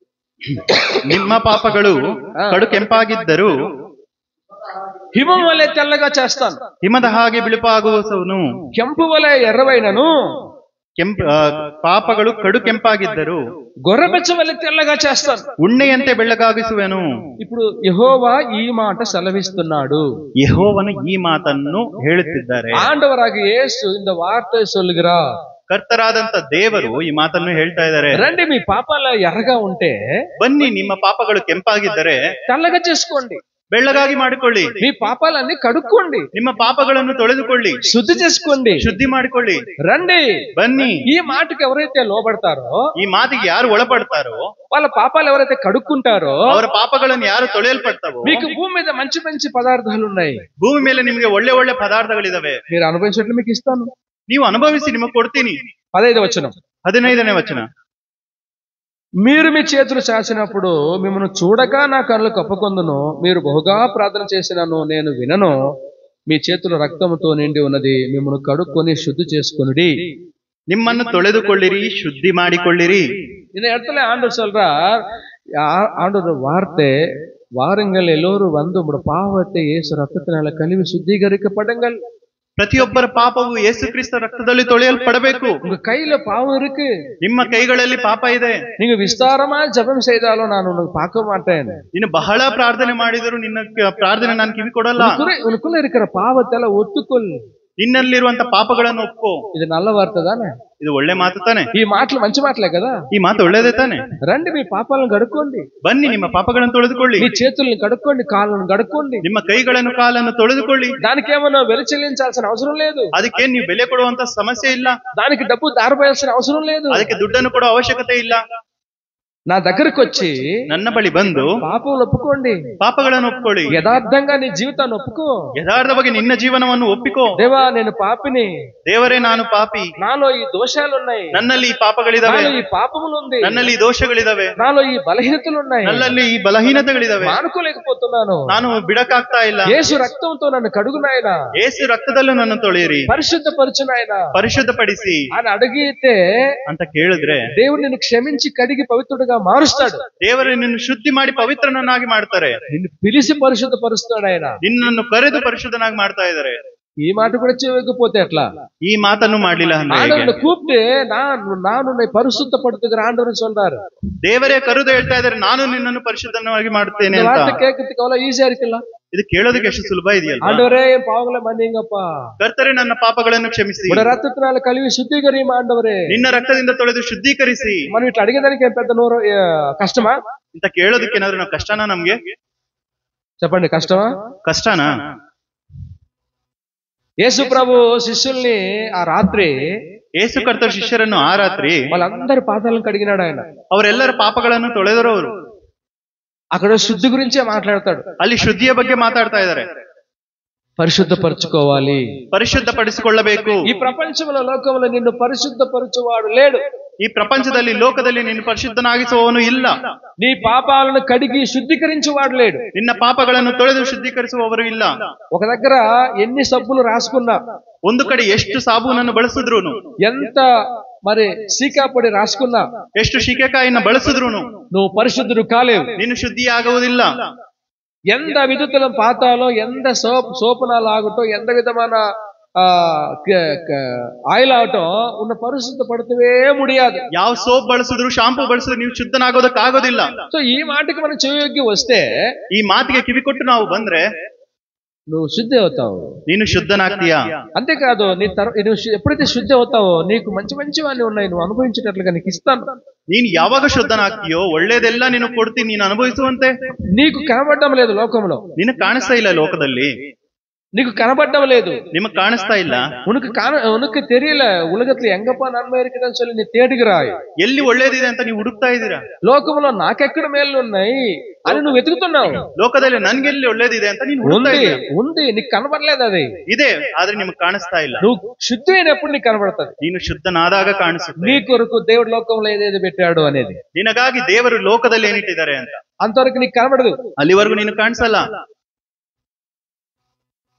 ನಿಮ್ಮ ಪಾಪಗಳು ಕಡು ಕೆಂಪಾಗಿದ್ದರೂ హిమం వలె తెల్లగా చేస్తాను. ಹಿಮದ ಹಾಗೆ ಬಿಳುಪಾಗುವನು. ಕೆಂಪು వలె ఎర్రవైనను, ಪಾಪಗಳು ಕಡು ಕೆಂಪಾಗಿದ್ದರು గొర్రెబెచ్చ వలె తెల్లగా చేస్తాను. ಉಣ್ಣೆಯಂತೆ ಬೆಳ್ಳಗಾಗಿಸುವೆನು. ఇప్పుడు యెహోవా ఈ మాట సెలవిస్తున్నాడు. ಯೆಹೋವನು ಈ ಮಾತನ್ನು ಹೇಳುತ್ತಿದ್ದಾರೆ. ஆண்டவராகிய இயேசு இந்த வார்த்தை சொல்லுகிறார். ಕರ್ತರಾದಂತ ದೇವರು ಈ ಮಾತನ್ನು ಹೇಳ್ತಾ ಇದ್ದಾರೆ. రండి, మీ పాపాల ఎర్రగా ఉంటే ಬನ್ನಿ, ನಿಮ್ಮ ಪಾಪಗಳು ಕೆಂಪಾಗಿದ್ದರೆ తెల్లగా చేసుకోండి. ಬೆಳ್ಳಗಾಗಿ ಮಾಡಿಕೊಳ್ಳಿ. మీ పాపాలన్నీ కడుక్కోండి, ನಿಮ್ಮ పాపಗಳನ್ನು ತೊಳೆದುಕೊಳ್ಳಿ, శుద్ధి చేసుకోండి, ಶುದ್ಧಿ ಮಾಡಿಕೊಳ್ಳಿ. రండి. ಬನ್ನಿ. ఈ మాటకి ఎవరైతే లోబడతారో, ಈ ಮಾತಿಗೆ ಯಾರು ಒಳಪಡ್ತಾರೋ, వాళ్ళ పాపాలు ఎవరైతే కడుక్కుంటారో, ಅವರ ಪಾಪಗಳನ್ನು ಯಾರು ತೊಳೆಯಲ್ಪಡ್ತಾವೋ, మీకు భూమి మీద మంచి మంచి పదార్థాలు ఉన్నాయి. ಭೂಮಿ ಮೇಲೆ ನಿಮಗೆ ಒಳ್ಳೆ ಒಳ್ಳೆ ಪದಾರ್ಥಗಳಿದಾವೆ. మీరు అనుభవించినట్లు మీకు ఇస్తాను. ನೀವು ಅನುಭವಿಸಿ, ನಿಮಗೆ ಕೊಡ್ತೀನಿ. 15వ వచనం. 15ನೇ ವಚನ. మీరు మీ చేతులు చాచినప్పుడు మిమ్మల్ని చూడక నా కళ్ళు కప్పుకొందును. మీరు బహుగా ప్రార్థన చేసినను నేను వినను. మీ చేతులు రక్తముతో నిండి ఉన్నది, మిమ్మల్ని కడుక్కొని శుద్ధి చేసుకొనుడి. ನಿಮ್ಮನ್ನು ತೊಳೆದುಕೊಳ್ಳಿರಿ, ಶುದ್ಧಿ ಮಾಡಿಕೊಳ್ಳಿರಿ. இந்த இடத்துல ஆண்டவர் சொல்றார், ஆண்டவர் வார்த்தை, வாருங்கள் எல்லோரும் வந்து உங்களோட பாவத்தை இயேசு ரத்தத்தினால கழுவி சுத்திகரிக்கப்படுங்கள். ಪ್ರತಿಯೊಬ್ಬರ ಪಾಪವು ಯೇಸು ಕ್ರಿಸ್ತ ರಕ್ತದಲ್ಲಿ ತೊಳೆಯಲ್ಪಡಬೇಕು. உங்க கையில பாவம் இருக்கு, ನಿಮ್ಮ ಕೈಗಳಲ್ಲಿ ಪಾಪ ಇದೆ. நீங்க விஸ்தாரமா ஜெபம் செய்தாலும் நான் உனக்கு பார்க்க மாட்டேன். ನೀನು ಬಹಳ ಪ್ರಾರ್ಥನೆ ಮಾಡಿದರೂ ನಿನ್ನ ಪ್ರಾರ್ಥನೆ ನಾನು ಕಿವಿ ಕೊಡಲ್ಲ. உனக்குள்ள இருக்கிற பாவத்தை எல்லாம் ஒத்துக்கொள். ನಿನ್ನಲ್ಲಿರುವಂತ ಪಾಪಗಳನ್ನು ಒಪ್ಪು. ఇది నల్ల వార్త தானே? ಇದು ಒಳ್ಳೆ ಮಾತು ತಾನೆ? ఈ మాటలు మంచి మాటలే కదా? ಈ ಮಾತು ಒಳ್ಳೇದೇ ತಾನೆ? రండి, మీ పాపాలను కడుక్కోండి. ಬನ್ನಿ, ನಿಮ್ಮ ಪಾಪಗಳನ್ನು ತೊಳೆದುಕೊಳ್ಳಿ. మీ చేతులను కడుక్కోండి, కాళ్ళను కడుక్కోండి. ನಿಮ್ಮ ಕೈಗಳನ್ನು ಕಾಲನ್ನು ತೊಳೆದುಕೊಳ್ಳಿ. దానికేమన్నా వెల చెల్లించాల్సిన అవసరం లేదు. ಅದಕ್ಕೆ ನೀವು ಬೆಲೆ ಕೊಡುವಂತ ಸಮಸ್ಯೆ ಇಲ್ಲ. దానికి డబ్బు దారిపోయాల్సిన అవసరం లేదు. ಅದಕ್ಕೆ ದುಡ್ಡನ್ನು ಕೊಡೋ ಅವಶ್ಯಕತೆ ಇಲ್ಲ. నా దగ్గరకు వచ్చి ನನ್ನ ಬಳಿ ಬಂದು పాపములు ఒప్పుకోండి, ಪಾಪಗಳನ್ನು ಒಪ್ಕೊಳ್ಳಿ. యథార్థంగా నీ జీవితాన్ని ఒప్పుకో. ಯಥಾರ್ಥವಾಗಿ ನಿನ್ನ ಜೀವನವನ್ನು ಒಪ್ಪಿಕೋ. దేవా, నేను పాపిని, ದೇವರೇ ನಾನು ಪಾಪಿ, నాలో ఈ దోషాలున్నాయి, ನನ್ನಲ್ಲಿ ಈ ಪಾಪಗಳಿದಾವೆ, నాలో ఈ పాపములు ఉంది, ನನ್ನಲ್ಲಿ ಈ ದೋಷಗಳಿದಾವೆ, నాలో ఈ బలహీనతలు ఉన్నాయి, ನನ್ನಲ್ಲಿ ಈ ಬಲಹೀನತೆಗಳಿದಾವೆ, మానుకోలేకపోతున్నాను. ನಾನು ಬಿಡಕ್ಕಾಗ್ತಾ ಇಲ್ಲ. యేసు రక్తంతో నన్ను కడుగు నాయనా, ಯೇಸು ರಕ್ತದಲ್ಲೂ ನನ್ನ ತೊಳೆಯಿರಿ, పరిశుద్ధపరచు నాయనా, ಪರಿಶುದ್ಧಪಡಿಸಿ అని అడిగితే ಅಂತ ಕೇಳಿದ್ರೆ దేవుడు నిన్ను క్షమించి కడిగి పవిత్రుడుగా మారుస్తాడు. ದೇವರು ನಿನ್ನನ್ನು ಶುದ್ಧಿ ಮಾಡಿ ಪವಿತ್ರನನ್ನಾಗಿ ಮಾಡ್ತಾರೆ. నిన్ను పిలిచి పరిశుద్ధపరుస్తాడు ఆయన. ನಿನ್ನನ್ನು ಕರೆದು ಪರಿಶುದ್ಧನಾಗಿ ಮಾಡ್ತಾ ಇದ್ದಾರೆ. ఈ మాట కూడా చేయకపోతే ఎట్లా? ಈ ಮಾತನ್ನು ಮಾಡ್ಲಿಲ್ಲ ಅಂದ್ರೆ ஆண்டவரை கூப்பிட்டு நான் உன்னை பரிசுத்தப்படுத்துகிற ஆண்டவர்னு சொல்றாரு. ದೇವರೇ ಕರೆದು ಹೇಳ್ತಾ ಇದ್ದಾರೆ, ನಾನು ನಿನ್ನನ್ನು ಪರಿಶುದ್ಧನಾಗಿ ಮಾಡ್ತೇನೆ ಅಂತ. வார்த்தை கேட்கறதுக்கு அவ்வளவு ஈஸியா இருக்குல்ல? ಇದು ಕೇಳೋದಕ್ಕೆ ಎಷ್ಟು ಸುಲಭ ಇದೆಯಲ್ಲ. ஆண்டவரே என் பாவங்களை மன்னிங்கப்பா, ಕರ್ತರೇ ನನ್ನ ಪಾಪಗಳನ್ನು ಕ್ಷಮಿಸಿ, உடைய ரத்தத்தினால கழுவி சுத்திகரியும் ஆண்டவரே, ನಿನ್ನ ರಕ್ತದಿಂದ ತೊಳೆದು ಶುದ್ಧೀಕರಿಸಿ. మనం ఇట్లా అడిగేదానికి పెద్ద నోరు కష్టమా? ಅಂತ ಕೇಳೋದಕ್ಕೆ ಏನಾದ್ರು ನಾವು ಕಷ್ಟನಾ? ನಮ್ಗೆ చెప్పండి, కష్టమా? ಕಷ್ಟನಾ? యేసు ప్రభు శిష్యుల్ని ఆ రాత్రి, ಯೇಸು ಕರ್ತರು ಶಿಷ್ಯರನ್ನು ಆ ರಾತ್ರಿ వాళ్ళందరి పాదాలను కడిగినాడు ఆయన. ಅವರೆಲ್ಲರ ಪಾಪಗಳನ್ನು ತೊಳೆದರು. ಅವರು అక్కడ శుద్ధి గురించే మాట్లాడతాడు. ಅಲ್ಲಿ ಶುದ್ಧಿಯ ಬಗ್ಗೆ ಮಾತಾಡ್ತಾ ಇದ್ದಾರೆ. పరిశుద్ధపరచుకోవాలి, ಪರಿಶುದ್ಧಪಡಿಸಿಕೊಳ್ಳಬೇಕು. ఈ ప్రపంచంలో లోకంలో నిన్ను పరిశుద్ధపరచువాడు లేడు. ಈ ಪ್ರಪಂಚದಲ್ಲಿ ಲೋಕದಲ್ಲಿ ನಿನ್ನ ಪರಿಶುದ್ಧನಾಗಿಸುವವನು ಇಲ್ಲ. నీ పాపాలను కడిగి శుద్ధీకరించేవాడు లేడు. ನಿನ್ನ ಪಾಪಗಳನ್ನು ತೊಳೆದು ಶುದ್ಧೀಕರಿಸುವವರು ಇಲ್ಲ. ఒక దగ్గర ఎన్ని సబ్బులు రాసుకున్నా, ಒಂದು ಕಡೆ ಎಷ್ಟು ಸಾಬೂನನ್ನು ಬಳಸಿದ್ರು, ఎంత మరి సీకాపొడి రాసుకున్నా, ಎಷ್ಟು ಶಿಕೆಕಾಯಿನ ಬಳಸಿದ್ರು నువ్వు పరిశుద్ధుడు కాలేవు. ನೀನು ಶುದ್ಧಿ ಆಗುವುದಿಲ್ಲ. ఎంత విధులను పాతాలో, ఎంత సోపనాలు ఆగటం, ఎంత విధమైన ఆయిల్ ఆగటం, ఉన్న పరిశుద్ధపడతవే ముడియాదు. ಯಾವ ಸೋಪ್ ಬಳಸಿದ್ರು, ಶಾಂಪೂ ಬಳಸಿದ್ರು ನೀವು ಶುದ್ಧನಾಗೋದಕ್ಕಾಗೋದಿಲ್ಲ. సో ఈ మాటకి మనం చెవియొగ్గి వస్తే, ಈ ಮಾತಿಗೆ ಕಿವಿ ಕೊಟ್ಟು ನಾವು ಬಂದ್ರೆ నువ్వు శుద్ధి అవుతావు. ನೀನು ಶುದ್ಧನಾಗ್ತೀಯಾ. అంతేకాదు నువ్వు ఎప్పుడైతే శుద్ధి అవుతావో నీకు మంచి మంచివన్నీ ఉన్నాయి, నువ్వు అనుభవించేటట్లుగా నీకు ఇస్తాను. ನೀನು ಯಾವಾಗ ಶುದ್ಧನಾಗ್ತೀಯೋ ಒಳ್ಳೇದೆಲ್ಲ ನೀನು ಕೊಡ್ತೀನಿ, ನೀನು ಅನುಭವಿಸುವಂತೆ. నీకు కనబడడం లేదు లోకంలో, ನಿನಗೆ ಕಾಣಿಸ್ತಾ ಇಲ್ಲ ಲೋಕದಲ್ಲಿ, నీకు కనబడడం లేదు, ನಿಮಗ್ ಕಾಣಿಸ್ತಾ ಇಲ್ಲ. உனக்கு தெரியல உலகத்துல எங்கப்பா நன்மை இருக்குదని சொல்லி నీ తేడుగురాయి. ಎಲ್ಲಿ ಒಳ್ಳೇದಿದೆ ಅಂತ ನೀವು ಹುಡುಕ್ತಾ ಇದ್ದೀರಾ. లోకంలో నాకెక్కడ మేలు ఉన్నాయి అని నువ్వు వెతుకుతున్నావు. ಲೋಕದಲ್ಲಿ ನನ್ಗೆಲ್ಲಿ ಒಳ್ಳೇದಿದೆ ಅಂತ ನೀನು ಹುಡುಕ್ತಾ ಇದ್ದೀರಾ. ఉంది నీకు కనబడలేదు, అది ಇದೆ ಆದ್ರೆ ನಿಮ್ಗೆ ಕಾಣಿಸ್ತಾ ಇಲ್ಲ. నువ్వు శుద్ధి అయినప్పుడు నీకు కనబడుతుంది. ನೀನು ಶುದ್ಧನಾದಾಗ ಕಾಣಿಸುತ್ತೆ నీ కొరకు దేవుడు లోకంలో ఏదేది పెట్టాడు అనేది. ನಿನಗಾಗಿ ದೇವರು ಲೋಕದಲ್ಲಿ ಏನಿಟ್ಟಿದ್ದಾರೆ ಅಂತ అంతవరకు నీకు కనబడదు, ಅಲ್ಲಿವರೆಗೂ ನೀನು ಕಾಣಿಸಲ್ಲ.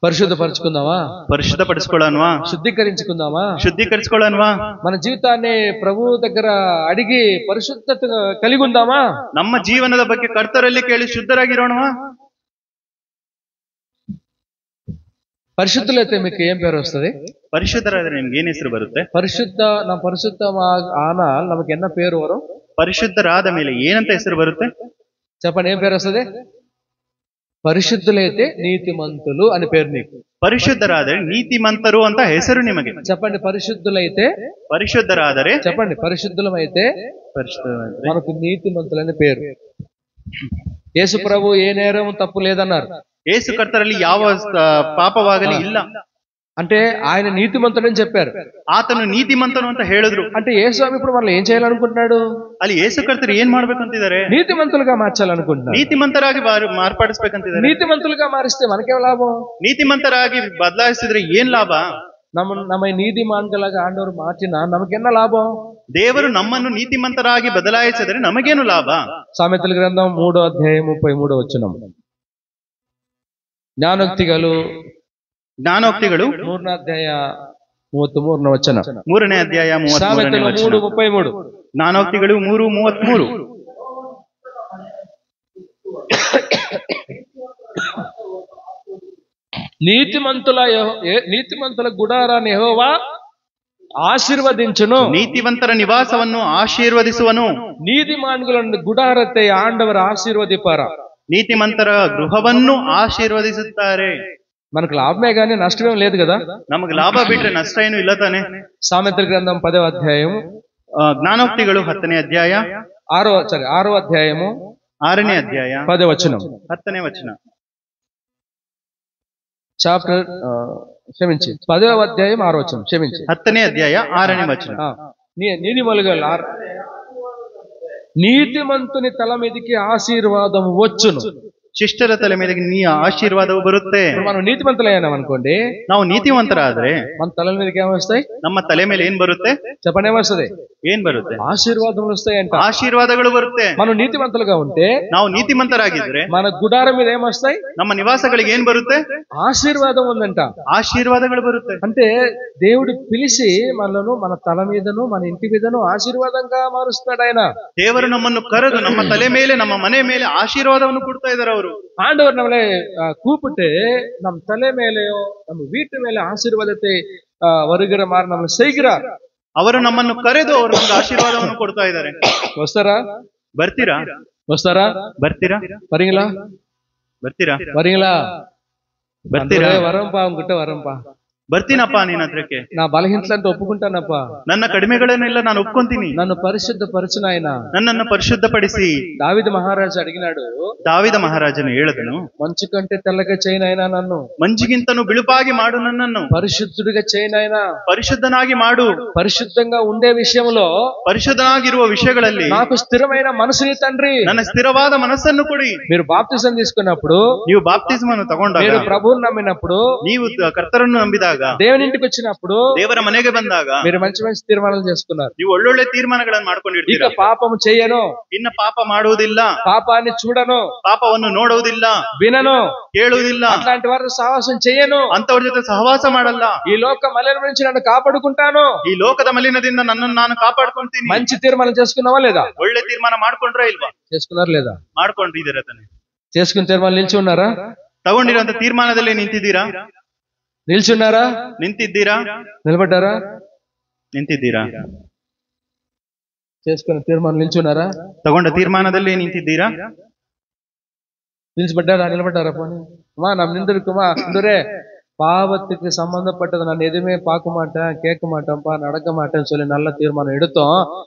పరిశుద్ధపరచుకుందామా, పరిశుద్ధపరచుకోవడాన్వా, శుద్ధీకరించుకుందామా, శుద్ధీకరించుకోవడాన్వా, మన జీవితాన్ని ప్రభు దగ్గర అడిగి పరిశుద్ధత కలిగి ఉందామా, ನಮ್ಮ ಜೀವನದ ಬಗ್ಗೆ ಕರ್ತರಲ್ಲಿ ಕೇಳಿ ಶುದ್ಧರಾಗಿರೋಣವಾ. పరిశుద్ధులైతే మీకు ఏం పేరు వస్తుంది? ಪರಿಶುದ್ಧರಾದ್ರೆ ನಿಮ್ಗೆ ಏನ್ ಹೆಸರು ಬರುತ್ತೆ? పరిశుద్ధ ஆனால் நமக்கு என்ன పేరు వரும்? ಪರಿಶುದ್ಧರಾದ ಮೇಲೆ ಏನಂತ ಹೆಸರು ಬರುತ್ತೆ చెప్పండి, ఏం పేరు వస్తుంది? పరిశుద్ధులైతే నీతిమంతులు అని పేరు నీకు. ಪರಿಶುದ್ಧರಾದರೆ ನೀತಿಮಂತರು ಅಂತ ಹೆಸರು ನಿಮಗೆ. చెప్పండి, పరిశుద్ధులైతే, ಪರಿಶುದ್ಧರಾದರೆ చెప్పండి, పరిశుద్ధులమైతే మనకు నీతిమంతులని పేరు. యేసు ప్రభు ఏ నేరం తప్పు లేదన్నారు. యేసు కర్తರಲ್ಲಿ ಯಾವ ಪಾಪವಾಗಲಿ ಇಲ್ಲ అంటే ఆయన నీతిమంతుడని చెప్పారు. ಆತನು ನೀತಿಮಂತನು ಅಂತ ಹೇಳಿದ್ರು. అంటే యేసు ఇప్పుడు మనల్ని ఏం చేయాలనుకుంటున్నాడు? ಅಲ್ಲಿ యేసు ಕರ್ತರು ಏನ್ ಮಾಡ್ಬೇಕಂತಿದ್ದಾರೆ? నీతిమంతులుగా మార్చాలనుకుంటున్నారు. ನೀತಿಮಂತರಾಗಿ ಮಾರ್ಪಡಿಸ್ಬೇಕಂತಿದ್ದಾರೆ. నీతిమంతులుగా మారిస్తే మనకేం లాభం? ನೀತಿಮಂತರಾಗಿ ಬದಲಾಯಿಸಿದ್ರೆ ಏನ್ ಲಾಭ? ನಮ್ಮ ನೀತಿಮಾನ್ಗಳಾಗಿ ಆಂಡವರು ಮಾರ್ಚಿನ ನಮಗೆನ್ನ లాభం? ದೇವರು ನಮ್ಮನ್ನು ನೀತಿಮಂತರಾಗಿ ಬದಲಾಯಿಸಿದರೆ ನಮಗೇನು ಲಾಭ? సామెతల గ్రంథం 3:33 ಜ್ಞಾನೋಕ್ತಿಗಳು 3:33 3ನೇ ಅಧ್ಯಾಯ 33 ಜ್ಞಾನೋಕ್ತಿಗಳು 3:33 నీతిమంతుల గుడారాన్ని యెహోవా ఆశీర్వదించును. ನೀತಿವಂತರ ನಿವಾಸವನ್ನು ಆಶೀರ್ವದಿಸುವನು. ನೀತಿಮಾನ್ಗಳ ಗುಡಾರத்தை ಆಂಡವರು ಆಶೀರ್ವದಿಪಾರ. ನೀತಿಮಂತರ ಗೃಹವನ್ನು ಆಶೀರ್ವದಿಸುತ್ತಾರೆ. మనకు లాభమే గానీ నష్టమేం లేదు కదా. ನಮಗೆ ಲಾಭ ಬಿಟ್ರೆ ನಷ್ಟ ಏನು ಇಲ್ಲ ತಾನೆ. సామెతల గ్రంథం 10వ అధ్యాయము, ಜ್ಞಾನೋಕ್ತಿಗಳು 10ನೇ ಅಧ್ಯಾಯ 6వ అధ్యాయము 6ನೇ ಅಧ್ಯಾಯ 10వ వచనం 10ನೇ ವಚನ. చాప్టర్ క్షమించి 10వ అధ్యాయం 6వ వచనం, క్షమించి 10ನೇ ಅಧ್ಯಾಯ 6ನೇ వచನ. నీతిమంతుని తల మీదకి ఆశీర్వాదం వచ్చును. ಶಿಷ್ಟರ ತಲೆ ಮೇಲೆ ನೀ ಆಶೀರ್ವಾದವು ಬರುತ್ತೆ. మనం నీతిమంతులయ్యాం అనుకోండి, ನಾವು ನೀತಿವಂತರಾದ್ರೆ మన తల మీదకి ఏమొస్తాయి? ನಮ್ಮ తಲೆ ಮೇಲೆ ಏನ್ ಬರುತ್ತೆ? చెప్పండి, ఏమొస్తుంది? ಏನ್ ಬರುತ್ತೆ? ఆశీర్వాదములు వస్తాయంట. ಆಶೀರ್ವಾದಗಳು ಬರುತ್ತೆ. మనం నీతిమంతులుగా ఉంటే, ನಾವು ನೀತಿమంತರಾಗಿದ್ರೆ మన గుడారం మీద ఏమొస్తాయి? ನಮ್ಮ నివాసಗಳಿಗೆ ಏನ್ ಬರುತ್ತೆ? ఆశీర్వాదం ఉందంట. ఆశీర్వాదಗಳು ಬರುತ್ತೆ. అంటే దేవుడు పిలిచి మనలను మన తల మీదను మన ఇంటి మీదను ఆశీర్వాదంగా మారుస్తున్నాడు ఆయన. ದೇವರು ನಮ್ಮನ್ನು ಕರೆದು ನಮ್ಮ ತಲೆ ಮೇಲೆ ನಮ್ಮ ಮನೆ ಮೇಲೆ ಆಶೀರ್ವಾದವನ್ನು ಕೊಡ್ತಾ ಇದ್ದಾರೆ ಅವರು. ஆண்டவர் நம்மளை கூப்பிட்டு நம் தலை மேலேயோ நம்ம வீட்டு மேலே ஆசீர்வாதத்தை வருகிற மாதிரி நம்மளை செய்கிறார். ಅವರು ನಮ್ಮನ್ನು ಕರೆದು ಅವರು ನಮ್ಗೆ ಆಶೀರ್ವಾದವನ್ನು ಕೊಡ್ತಾ ಇದ್ದಾರೆ. వస్తారా? ಬರ್ತೀರಾ? వస్తారా? ಬರ್ತೀರಾ? வரீங்களா? ಬರ್ತೀರಾ? வரீங்களா? ಬರ್ತೀರಾ? వరంపా ఉంటే వరంపా. ಬರ್ತೀನಪ್ಪ ನಿನ್ನ ಹತ್ರಕ್ಕೆ. నా బలహీనతలంటే ఒప్పుకుంటానప్ప. ನನ್ನ కడిಮೆಗಳನ್ನೆಲ್ಲ ನಾನು ఒప్పుకుంತೀನಿ. నన్ను పరిశుద్ధపరచు నాయనా. నన్నನ್ನು పరిశుద్ధపడిಸಿ. దావీదు మహారాజు అడిగినాడు. ದಾವೀದ ಮಹಾರಾಜನು ಹೇಳಿದನು, మంచు కంటే తెల్లగా చేయి నాయనా నన్ను. ಮಂಜಿಗಿಂತನೂ ಬಿಳುಪಾಗಿ ಮಾಡು ನನ್ನನ್ನು. పరిశుద్ధుడిగా చేయి నాయనా. ಪರಿಶುದ್ಧನಾಗಿ ಮಾಡು. పరిశుద్ధంగా ఉండే విషయంలో, ಪರಿಶುದ್ಧನಾಗಿರುವ ವಿಷಯಗಳಲ್ಲಿ నాకు స్థిరమైన మనసుని తండ్రి, ನನ್ನ ಸ್ಥಿರವಾದ ಮನಸ್ಸನ್ನು ಕೊಡಿ. మీరు బాప్తిజం తీసుకున్నప్పుడు, ನೀವು ಬಾಪ್ತಿಸ್ಮನ್ನು ತಗೊಂಡಾಗ, మీరు ప్రభువుని నమ్మినప్పుడు, ನೀವು ಕರ್ತರನ್ನು ನಂಬಿದಾಗ, దేవుని ఇంటికి వచ్చినప్పుడు, ದೇವರ ಮನೆಗೆ ಬಂದಾಗ మీరు మంచి మంచి తీర్మానాలు చేసుకున్నారు. ನೀವು ಒಳ್ಳೊಳ್ಳೆ ತೀರ್ಮಾನಗಳನ್ನು ಮಾಡ್ಕೊಂಡಿರ್ತೀರಾ. ఇక పాపము చేయను, ಇನ್ನ ಪಾಪ ಮಾಡುವುದಿಲ್ಲ, పాపాన్ని చూడను, ಪಾಪವನ್ನು ನೋಡುವುದಿಲ್ಲ, వినను, ಕೇಳುವುದಿಲ್ಲ, అట్లాంటి వారితో సహవాసం చేయను, ಅಂತವ್ರ ಜೊತೆ ಸಹವಾಸ ಮಾಡಲ್ಲ, ఈ లోక మలినం నుంచి నన్ను కాపాడుకుంటాను, ಈ ಲೋಕದ ಮಲಿನದಿಂದ ನನ್ನನ್ನು ನಾನು ಕಾಪಾಡ್ಕೊಂತೀನಿ. మంచి తీర్మానం చేసుకున్నావా లేదా? ಒಳ್ಳೆ ತೀರ್ಮಾನ ಮಾಡ್ಕೊಂಡ್ರಾ ಇಲ್ವಾ? చేసుకున్నారు లేదా? ಮಾಡ್ಕೊಂಡಿದ್ದೀರಾ ತಾನೆ. చేసుకుని తీర్మానం నిలిచి ఉన్నారా? ತಗೊಂಡಿರೋಂತ ತೀರ್ಮಾನದಲ್ಲಿ ನಿಂತಿದ್ದೀರಾ? నిల్చున్నారా? ನಿಂತಿದ್ದೀರಾ? నిలబడ్డారా? ನಿಂತಿದ್ದೀರಾ? చేసుకున్న తీర్మానం నిల్చున్నారా? ತಗೊಂಡ ತೀರ್ಮಾನದಲ್ಲಿ ನಿಂತಿದ್ದೀರಾ? నిలిచిపడ్డారా? నిలబడ్డారా? పోనీ அம்மா நம்ம நின்றுருக்குமா இந்தரே பாவத்துக்கு சம்பந்தப்பட்டதை நான் எதுவுமே பார்க்க மாட்டேன், கேட்க மாட்டேன்ப்பா, நடக்க மாட்டேன்னு சொல்லி நல்ல தீர்மானம் எடுத்தோம்.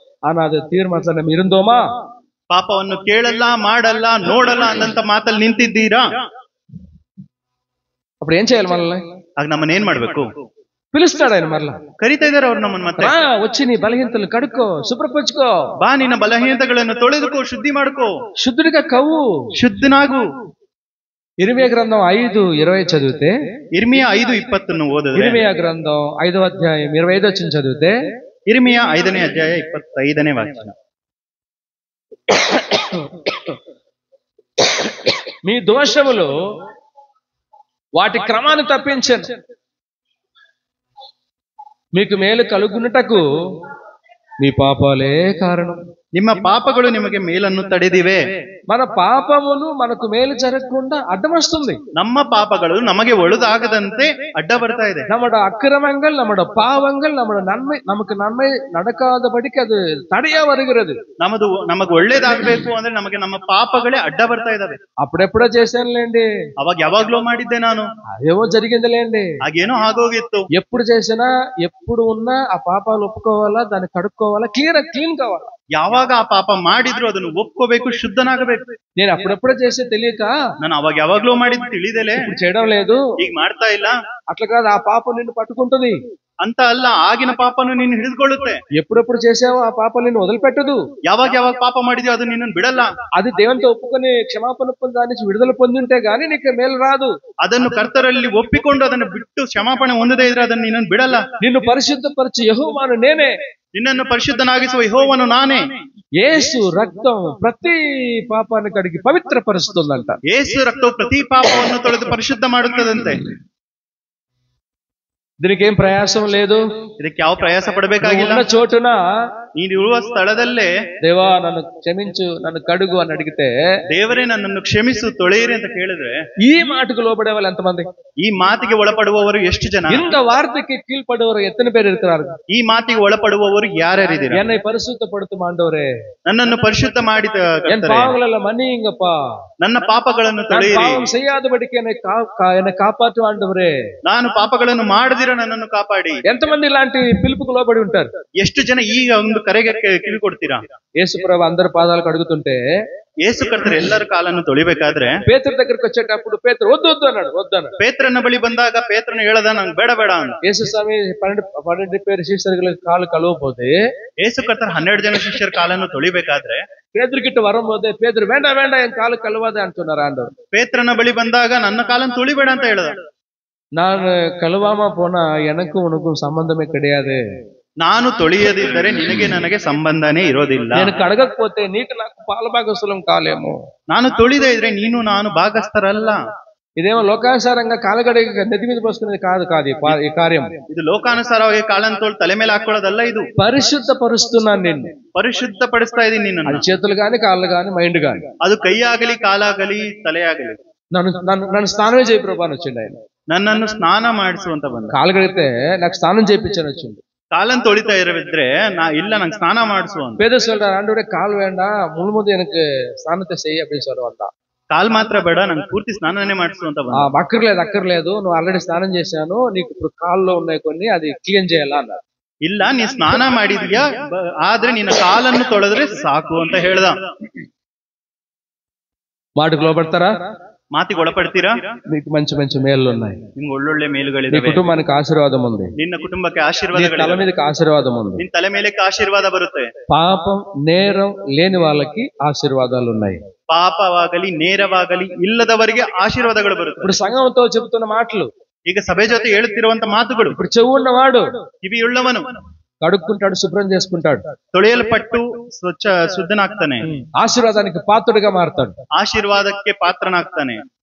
ஆனா அது தீர்மானத்துல நம்ம இருந்தோமா? ಪಾಪವನ್ನು ಕೇಳಲ್ಲ, ಮಾಡಲ್ಲ, ನೋಡಲ್ಲ ಅನ್ನಂತ ಮಾತಲ್ಲಿ ನಿಂತಿದ್ದೀರಾ? అప్పుడు ఏం చేయాలి మనల్ని? ಆಗ ನಮ್ಮನ್ನ ಏನ್ ಮಾಡ್ಬೇಕು? పిలుస్తాడు ఆయన మరలా. ಕರಿತಾ ಇದಾರೆ ಅವ್ರು ನಮ್ಮನ್ನ ಮತ್ತೆ. రా వచ్చి నీ బలహీనతలు కడుక్కో, శుభ్రపరచుకో, ಬಾ ನಿನ್ನ ಬಲಹೀನತೆಗಳನ್ನು ತೊಳೆದುಕೋ, ಶುದ್ಧಿ ಮಾಡ್ಕೋ, శుద్ధుడిగా కవ్వు. ಶುದ್ಧನಾಗು. ఇర్మియా గ్రంథం 5:20 చదివితే, ಇರ್ಮಿಯ 5:20 ಓದಿದ್ರೆ, ఇర్మియా గ్రంథం 5వ అధ్యాయం 25 వచ్చిన చదివితే, ಇರ್ಮಿಯ 5ನೇ ಅಧ್ಯಾಯ 25ನೇ ವಾಕ್ಯ, మీ దోషములు వాటి క్రమాన్ని తప్పించను, మీకు మేలు కలుగునుటకు మీ పాపాలే కారణం. ನಿಮ್ಮ ಪಾಪಗಳು ನಿಮಗೆ ಮೇಲನ್ನು ತಡೆದಿವೆ. మన పాపములు మనకు మేలు జరగకుండా అడ్డం వస్తుంది. ನಮ್ಮ ಪಾಪಗಳು ನಮಗೆ ಒಳ್ಳೆದಾಗದಂತೆ ಅಡ್ಡ ಬರ್ತಾ ಇದೆ. நம்மட அக்கிரமங்கள், நம்மட பாவங்கள், நம்மட நன்மை, நமக்கு நன்மை நடக்காதபடிக்கு அது தடையா வருகிறது. ನಮಗೆ ಒಳ್ಳೇದಾಗಬೇಕು ಅಂದ್ರೆ ನಮಗೆ ನಮ್ಮ ಪಾಪಗಳೇ ಅಡ್ಡ ಬರ್ತಾ ಇದಾವೆ. అప్పుడెప్పుడో చేశానులేండి, ಅವಾಗ ಯಾವಾಗ್ಲೂ ಮಾಡಿದ್ದೆ ನಾನು, అదేమో జరిగిందిలేండి, ಹಾಗೇನೋ ಆಗೋಗಿತ್ತು. ఎప్పుడు చేసినా ఎప్పుడు ఉన్నా ఆ పాపాలు ఒప్పుకోవాలా, దాన్ని కడుక్కోవాలా, క్లీన్ కావాలా. ಯಾವಾಗ ಆ ಪಾಪ ಮಾಡಿದ್ರು ಅದನ್ನು ಒಪ್ಕೋಬೇಕು, ಶುದ್ಧನಾಗಬೇಕು. నేను అప్పుడెప్పుడో చేస్తే తెలియక ನಾನು ಅವಾಗ ಯಾವಾಗ್ಲೂ ಮಾಡಿದ್ದು ತಿಳಿದಲೆ ఇప్పుడు చేయడం లేదు, ಈಗ ಮಾಡ್ತಾ ಇಲ್ಲ. అట్లా కాదు, ఆ పాపం నిన్ను పట్టుకుంటుంది ಅಂತ ಅಲ್ಲ, ಆಗಿನ ಪಾಪನು ನೀನು ಹಿಡಿದುಕೊಳ್ಳುತ್ತೆ. ఎప్పుడెప్పుడు చేసావో ఆ పాపం నిన్ను వదిలిపెట్టదు. ಯಾವಾಗ ಪಾಪ ಮಾಡಿದ್ಯೋ ಅದು ನಿನ್ನನ್ನು ಬಿಡಲ್ಲ. అది దేవునితో ఒప్పుకొని క్షమాపణ పొంది దాని నుంచి విడుదల పొంది ఉంటే గానీ నీకు మేలు రాదు. ಅದನ್ನು ಕರ್ತರಲ್ಲಿ ಒಪ್ಪಿಕೊಂಡು ಅದನ್ನು ಬಿಟ್ಟು ಕ್ಷಮಾಪಣೆ ಹೊಂದದೇ ಇದ್ರೆ ಅದನ್ನು ನಿನ್ನನ್ನು ಬಿಡಲ್ಲ. నిన్ను పరిశుద్ధపరిచి యెహోవాను నేనే, ನಿನ್ನನ್ನು ಪರಿಶುದ್ಧನಾಗಿಸುವ ಯೆಹೋವನು ನಾನೇ. యేసు రక్తం ప్రతి పాపాన్ని కడిగి పవిత్రపరుస్తుందంట. ಯೇಸು ರಕ್ತವು ಪ್ರತಿ ಪಾಪವನ್ನು ತೊಳೆದು ಪರಿಶುದ್ಧ ಮಾಡುತ್ತದಂತೆ. దీనికి ఏం ప్రయాసం లేదు, ಇದಕ್ಕೆ ಯಾವ ಪ್ರಯಾಸ ಪಡಬೇಕಾಗಿಲ್ಲ. ఉన్న చోటున ನೀನು ಇರುವ ಸ್ಥಳದಲ್ಲೇ దేవా నన్ను క్షమించు, నన్ను కడుగు అని అడిగితే, ದೇವರೇ ನನ್ನನ್ನು ಕ್ಷಮಿಸು, ತೊಳೆಯಿರಿ ಅಂತ ಕೇಳಿದ್ರೆ, ఈ మాటకు లోబడే వాళ్ళు ఎంతమంది? ಈ ಮಾತಿಗೆ ಒಳಪಡುವವರು ಎಷ್ಟು ಜನ? இந்த வார்த்தைக்கு கீழ்ப்படுவர் எத்தனை பேர் இருக்கிறார்கள்? ಈ ಮಾತಿಗೆ ಒಳಪಡುವವರು ಯಾರ್ಯಾರಿದ್ದೀರಾ? என்னை பரிசுத்தப்படுத்தும் ஆண்டவரே, ನನ್ನನ್ನು ಪರಿಶುದ್ಧ ಮಾಡಿದ என் பாவங்களெல்லாம் மன்னியுங்கப்பா, ನನ್ನ ಪಾಪಗಳನ್ನು நான் ತೊಳೆಯಿರಿ, பாவம் செய்யாதபடிக்கு என்னை కాపాటు ఆండవరే. ನಾನು ಪಾಪಗಳನ್ನು ಮಾಡದಿರ ನನ್ನನ್ನು ಕಾಪಾಡಿ. ఎంతమంది ఇలాంటి పిలుపుకు లోబడి ఉంటారు? ಎಷ್ಟು ಜನ ಈಗ ಒಂದು ಕರೆಗೆ ಕಿವಿ ಕೊಡ್ತೀರಾ? యేసుప్రభు అందరి పాదాలు కడుగుతుంటే, ಯೇಸು ಕರ್ತರು ಎಲ್ಲರ ಕಾಲನ್ನು ತೊಳಿಬೇಕಾದ್ರೆ, పేతురు దగ్గరికి వచ్చేటప్పుడు పేతురు వద్దు వద్దు అన్నాడు. ಪೇತ್ರನ ಬಳಿ ಬಂದಾಗ ಪೇತ್ರನ ಹೇಳದ ನಂಗೆ ಬೇಡ ಬೇಡ ಅಂತ. యేసు స్వామి 12 పేరు శిష్యులకు కాలు కలవపోతే, ಯೇಸು ಕರ್ತರು 12 ಜನ ಶಿಷ್ಯರ ಕಾಲನ್ನು ತೊಳಿಬೇಕಾದ್ರೆ, పేతురుకిట్టు వరం పోతే పేతురు వేండ ఎన్ కాలు కలవదే అంటున్నారు ఆండவர். ಪೇತ್ರನ ಬಳಿ ಬಂದಾಗ ನನ್ನ ಕಾಲನ್ನು ತೊಳಿಬೇಡ ಅಂತ ಹೇಳದ. நான் கழுவாம போனா எனக்கும் உனக்கும் சம்பந்தமே கிடையாது. ನಾನು ತೊಳೆಯದಿದ್ದರೆ ನಿನಗೆ ನನಗೆ ಸಂಬಂಧನೇ ಇರೋದಿಲ್ಲ. నేను కడగకపోతే నీకు నాకు పాలభాగస్తులం కాలేమో. ನಾನು ತೊಳಿದೇ ಇದ್ರೆ ನೀನು ನಾನು ಭಾಗಸ್ಥರಲ್ಲ. ఇదేమో లోకానుసారంగా కాలగడి నెత్తి మీద పోసుకునేది కాదు ఈ కార్యం. ಇದು ಲೋಕಾನುಸಾರವಾಗಿ ಕಾಲನ್ನು ತೊಳೆದು ತಲೆ ಮೇಲೆ ಹಾಕೊಳ್ಳೋದಲ್ಲ, ಇದು పరిశుద్ధపరుస్తున్నాను నిన్ను, ಪರಿಶುದ್ಧ ಪಡಿಸ್ತಾ ಇದೀನಿ ನಿನ್ನನ್ನು. అది చేతులు గాని కాళ్ళు గాని మైండ్ గాని. ಅದು ಕೈಯಾಗಲಿ ಕಾಲಾಗಲಿ ತಲೆಯಾಗಲಿ. నన్ను స్నానం చేయి ప్రభా అని వచ్చిండు ఆయన. ನನ್ನನ್ನು ಸ್ನಾನ ಮಾಡಿಸುವಂತ ಬಂದ. కాలు కడిగితే నాకు స్నానం చేయించాను వచ్చిండు. ಕಾಲನ್ನು ತೊಳಿತಾ ಇರವಿದ್ರೆ ಇಲ್ಲ ನಂಗೆ ಸ್ನಾನ ಮಾಡಿಸು ಅಂತ. பேதர் சொல்றாரு, ஆண்டவரே கால் வேண்டாம், முழுமுது எனக்கு స్నానத்தை செய் அப்படின்னு சொல்லுவாங்க. కాలు మాత్ర ಬೇಡ, ನಂಗೆ పూర్తి స్నాననే ಮಾಡಿಸು ಅಂತ ಬಂದ. అక్కర్లేదు, నువ్వు ఆల్రెడీ స్నానం చేశాను, నీకు ఇప్పుడు కాల్లో ఉన్నాయి కొన్ని, అది క్లీన్ చేయాలా అన్నారు. ಇಲ್ಲ, ನೀ ಸ್ನಾನ ಮಾಡಿದ್ಯಾ, ಆದ್ರೆ ನಿನ್ನ ಕಾಲನ್ನು ತೊಳೆದ್ರೆ ಸಾಕು ಅಂತ ಹೇಳ್ದ. మాటకు లోబడతారా? ಮಾತಿಗೆ ಒಳಪಡ್ತೀರಾ? మీకు మంచి మంచి మేళ్ళు ఉన్నాయి, ನಿಮ್ಗೆ ಒಳ್ಳೊಳ್ಳೆ నీ ಮೇಲುಗಳಿವೆ, కుటుంబానికి ఆశీర్వాదం ఉంది, ನಿನ್ನ ಕುಟುಂಬಕ್ಕೆ నీ ಆಶೀರ್ವಾದಗಳು, తల మీదకి ఆశీర్వాదం ఉంది. ನಿನ್ನ ತಲೆ ಮೇಲೆ ಆಶೀರ್ವಾದ ಬರುತ್ತೆ. పాపం నేరం లేని వాళ్ళకి ఆశీర్వాదాలు ఉన్నాయి. ಪಾಪವಾಗಲಿ ನೇರವಾಗಲಿ ಇಲ್ಲದವರಿಗೆ ಆಶೀರ್ವಾದಗಳು ಬರುತ್ತೆ. ఇప్పుడు సంఘంతో చెబుతున్న మాటలు, ಈಗ ಸಭೆ ಜೊತೆ ಹೇಳುತ್ತಿರುವಂತ ಮಾತುಗಳು, ఇప్పుడు చెవు ఉన్నవాడు ಕಿವಿಯುಳ್ಳವನು కడుక్కుంటాడు, శుభ్రం చేసుకుంటాడు, ತೊಳೆಯಲ್ಪಟ್ಟು ಶುದ್ಧನಾಗ್ತಾನೆ, ఆశీర్వాదానికి పాత్రుడిగా మారుతాడు. ಆಶೀರ್ವಾದಕ್ಕೆ ಪಾತ್ರನಾಗ್ತಾನೆ.